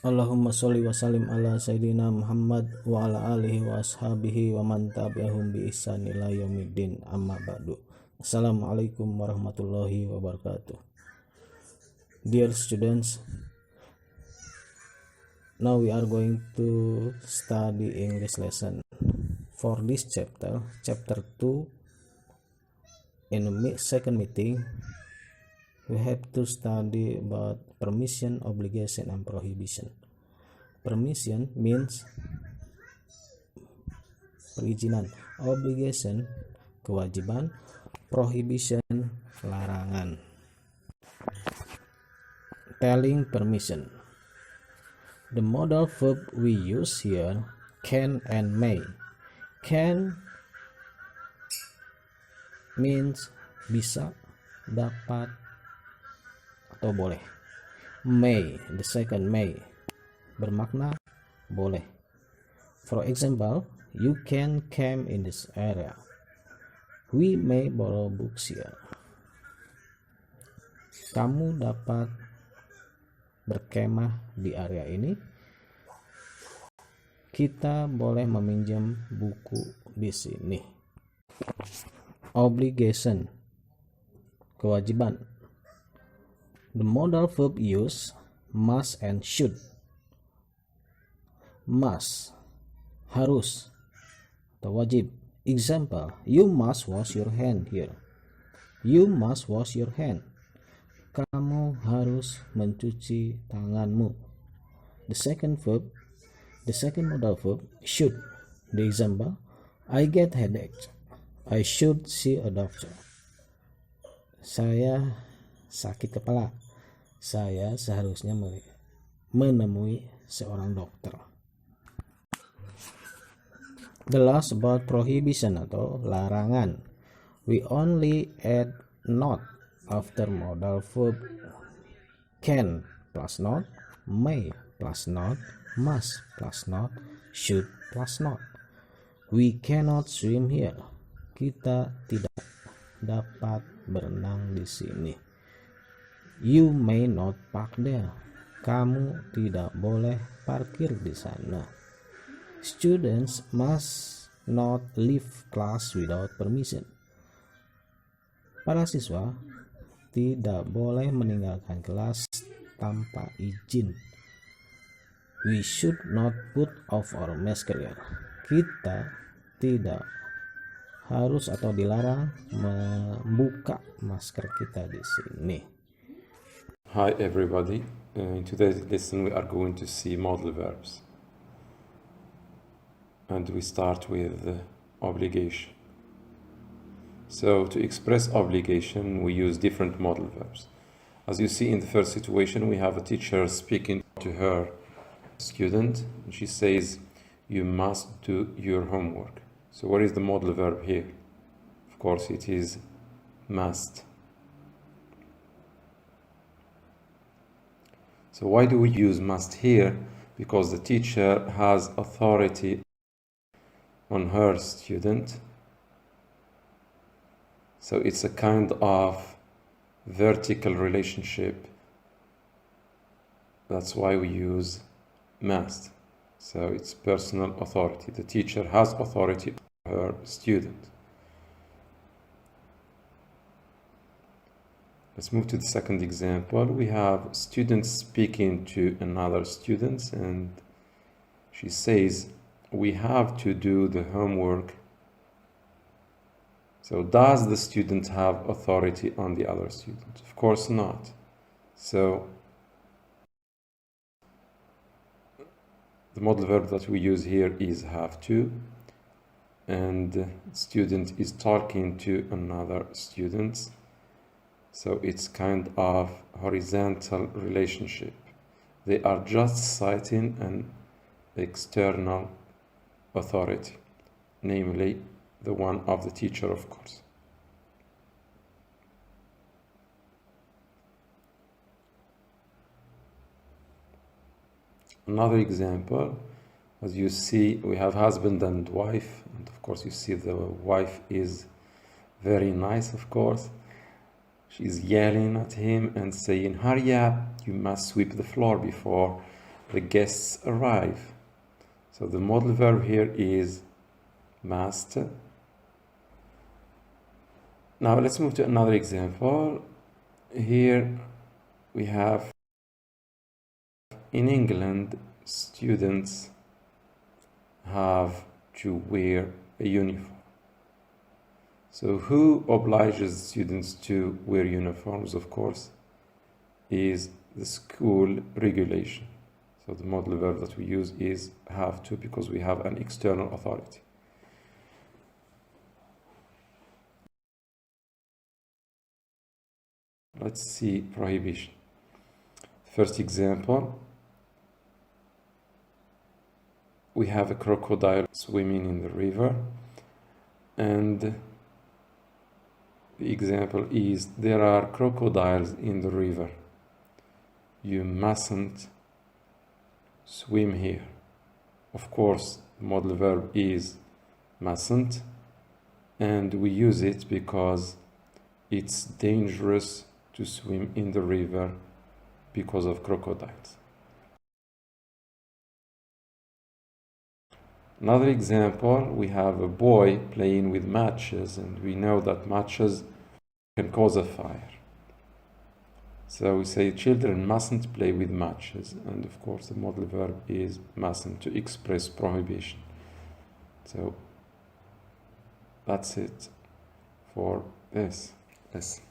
Allahumma sholli wa sallim ala sayyidina Muhammad wa ala alihi wa ashabihi wa man tabi'ahum bi ihsan ila yaumiddin, amma ba'du. Assalamualaikum warahmatullahi wabarakatuh. Dear students, now we are going to study English lesson. For this chapter 2, in the second meeting, we have to study about permission, obligation, and prohibition. Permission means perizinan, obligation kewajiban, prohibition larangan. Telling permission. The modal verb we use here, can and may. Can means bisa, dapat, atau boleh. May, the second may, bermakna boleh. For example, you can camp in this area. We may borrow books here. Kamu dapat berkemah di area ini. Kita boleh meminjam buku di sini. Obligation, kewajiban. The modal verb use must and should. Must, harus atau wajib. Example, you must wash your hand here. You must wash your hand. Kamu harus mencuci tanganmu. The second modal verb, should. The example, I get headache. I should see a doctor. Saya sakit kepala. Saya seharusnya menemui seorang dokter. The last about prohibition atau larangan. We only add not after modal verb can plus not, may plus not, must plus not, should plus not. We cannot swim here. Kita tidak dapat berenang di sini. You may not park there. Kamu tidak boleh parkir di sana. Students must not leave class without permission. Para siswa tidak boleh meninggalkan kelas tanpa izin. We should not put off our mask here. Kita tidak harus atau dilarang membuka masker kita di sini. Hi everybody, in today's lesson we are going to see modal verbs. And we start with obligation. So to express obligation we use different modal verbs. As you see in the first situation, we have a teacher speaking to her student. She says, you must do your homework. So what is the modal verb here? Of course it is must. So why do we use must here? Because the teacher has authority on her student. So it's a kind of vertical relationship. That's why we use must. So it's personal authority. The teacher has authority on her student. Let's move to the second example. We have students speaking to another student, and she says, we have to do the homework. So does the student have authority on the other student? Of course not. So the modal verb that we use here is have to, and the student is talking to another student. So it's kind of horizontal relationship. They are just citing an external authority, namely the one of the teacher, of course. Another example, as you see, we have husband and wife, and of course you see the wife is very nice, of course. She's yelling at him and saying, hurry up, you must sweep the floor before the guests arrive. So the modal verb here is must. Now let's move to another example. Here we have, in England, students have to wear a uniform. So who obliges students to wear uniforms, of course, is the school regulation. So the modal verb that we use is have to, because we have an external authority. Let's see prohibition. First example, we have a crocodile swimming in the river, and the example is, there are crocodiles in the river. You mustn't swim here. Of course, the modal verb is mustn't, and we use it because it's dangerous to swim in the river because of crocodiles. Another example, we have a boy playing with matches, and we know that matches can cause a fire. So we say children mustn't play with matches, and of course the modal verb is mustn't, to express prohibition. So that's it for this lesson.